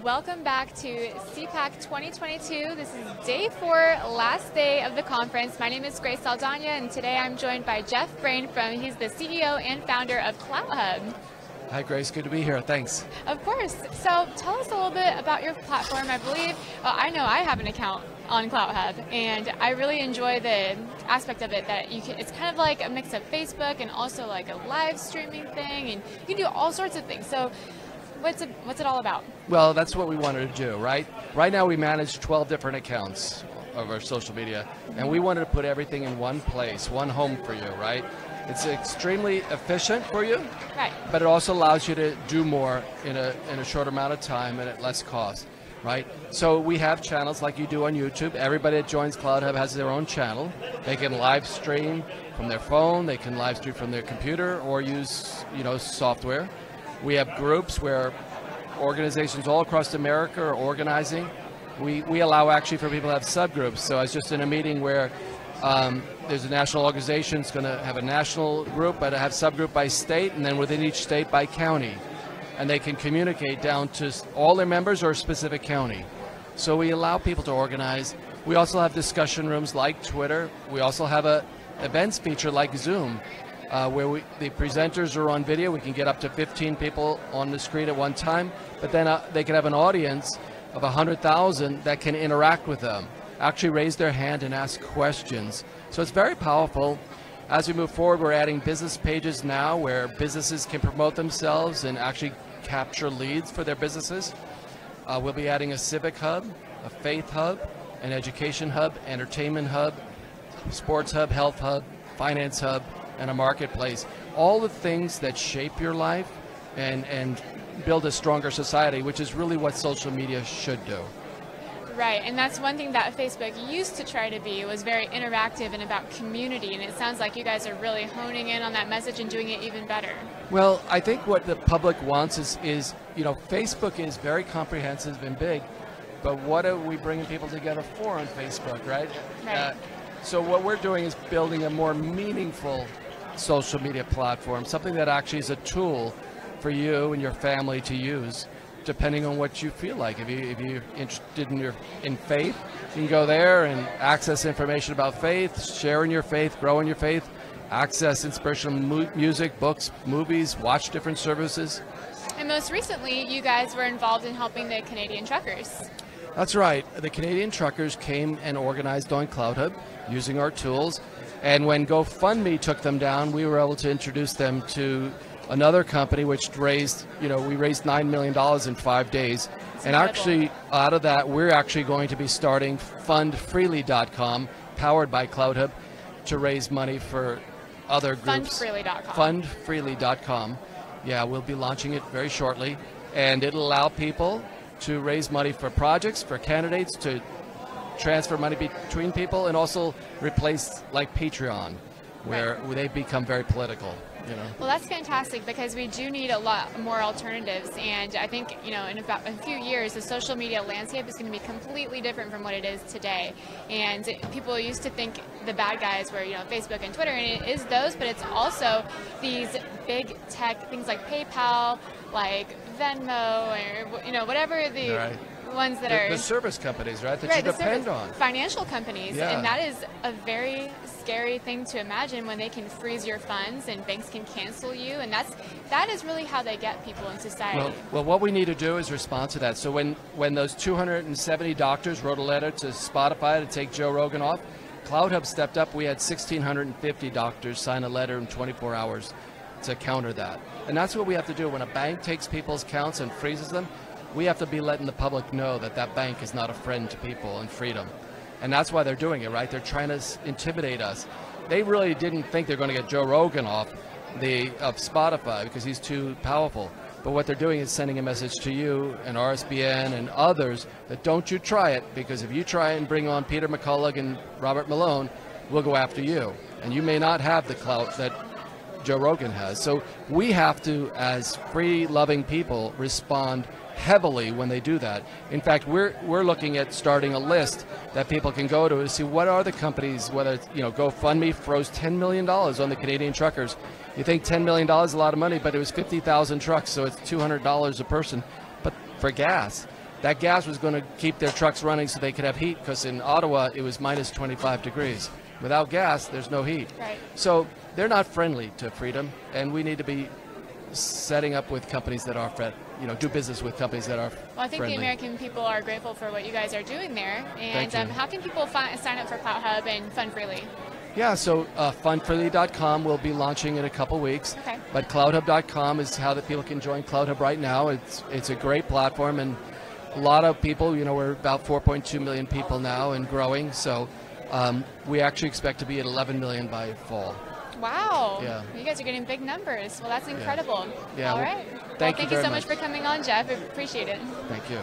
Welcome back to CPAC 2022. This is day 4, last day of the conference. My name is Saldana, and today I'm joined by Jeff Brain he's the CEO and founder of Clouthub. Hi Grace, good to be here, thanks. Of course. So tell us a little bit about your platform. I believe, I know I have an account on Clouthub, and I really enjoy the aspect of it that it's kind of like a mix of Facebook and also like a live streaming thing, and you can do all sorts of things. So what's it all about? Well, that's what we wanted to do, right? Right now we manage 12 different accounts of our social media, and we wanted to put everything in one place, one home for you, right? It's extremely efficient for you, right? But it also allows you to do more in a short amount of time and at less cost, right? So we have channels like you do on YouTube. Everybody that joins Clouthub has their own channel. They can live stream from their phone, they can live stream from their computer, or use, software. We have groups where organizations all across America are organizing. We allow actually for people to have subgroups. So I was just in a meeting where there's a national organization that's going to have a national group, but have subgroup by state, and then within each state by county. And they can communicate down to all their members or a specific county. So we allow people to organize. We also have discussion rooms like Twitter. We also have a events feature like Zoom, where the presenters are on video. We can get up to 15 people on the screen at one time, but then they can have an audience of 100,000 that can interact with them, actually raise their hand and ask questions. So it's very powerful. As we move forward, we're adding business pages now where businesses can promote themselves and actually capture leads for their businesses. We'll be adding a civic hub, a faith hub, an education hub, entertainment hub, sports hub, health hub, finance hub, and a marketplace. All the things that shape your life and build a stronger society, which is really what social media should do. Right, and that's one thing that Facebook used to try to be, was very interactive and about community, and it sounds like you guys are really honing in on that message and doing it even better. Well, I think what the public wants is Facebook is very comprehensive and big, but what are we bringing people together for on Facebook, right? Right. So what we're doing is building a more meaningful social media platform, something that actually is a tool for you and your family to use, depending on what you feel like. If you're interested in faith, you can go there and access information about faith, share in your faith, grow in your faith, access inspirational music, books, movies, watch different services. And most recently, you guys were involved in helping the Canadian truckers. That's right. The Canadian truckers came and organized on Clouthub using our tools. And when GoFundMe took them down, we were able to introduce them to another company which raised, we raised $9 million in 5 days. That's and incredible. Actually, out of that, we're actually going to be starting fundfreely.com, powered by Clouthub, to raise money for other groups. Fundfreely.com. Fundfreely.com. Yeah, we'll be launching it very shortly. And it'll allow people to raise money for projects, for candidates, to transfer money between people, and also replace like Patreon, where they become very political. Well, that's fantastic, because we do need a lot more alternatives, and I think in about a few years the social media landscape is going to be completely different from what it is today. And people used to think the bad guys were Facebook and Twitter, and it is those, but it's also these big tech things like PayPal, like Venmo, or whatever the right. ones that are the service companies, right? That you depend on. Financial companies, yeah. And that is a very scary thing to imagine, when they can freeze your funds and banks can cancel you, and that is really how they get people in society. Well, what we need to do is respond to that. So when those 270 doctors wrote a letter to Spotify to take Joe Rogan off, Clouthub stepped up. We had 1,650 doctors sign a letter in 24 hours to counter that. And that's what we have to do. When a bank takes people's accounts and freezes them, we have to be letting the public know that that bank is not a friend to people and freedom. And that's why they're doing it, right? They're trying to intimidate us. They really didn't think they're going to get Joe Rogan off of Spotify because he's too powerful. But what they're doing is sending a message to you and RSBN and others that don't you try it, because if you try and bring on Peter McCullough and Robert Malone, we'll go after you. And you may not have the clout that Joe Rogan has. So we have to, as free-loving people, respond heavily when they do that. In fact, we're looking at starting a list that people can go to see what are the companies, whether it's, GoFundMe froze $10 million on the Canadian truckers. You think $10 million is a lot of money, but it was 50,000 trucks, so it's $200 a person, but for gas. that gas was going to keep their trucks running so they could have heat, because in Ottawa it was minus 25 degrees. Without gas, there's no heat. Right. So they're not friendly to freedom, and we need to be setting up with companies that are, do business with companies that are Well, I think friendly. the American people are grateful for what you guys are doing there. And Thank you. how can people sign up for Clouthub and fund freely? Yeah, so fundfreely.com will be launching in a couple weeks. Okay. But clouthub.com is how that people can join Clouthub right now. It's a great platform, and a lot of people, we're about 4.2 million people now and growing. So we actually expect to be at 11 million by fall. Wow. Yeah. You guys are getting big numbers. Well, that's incredible. Yeah. All Well, right. thank you so very much for coming on, Jeff. I appreciate it. Thank you.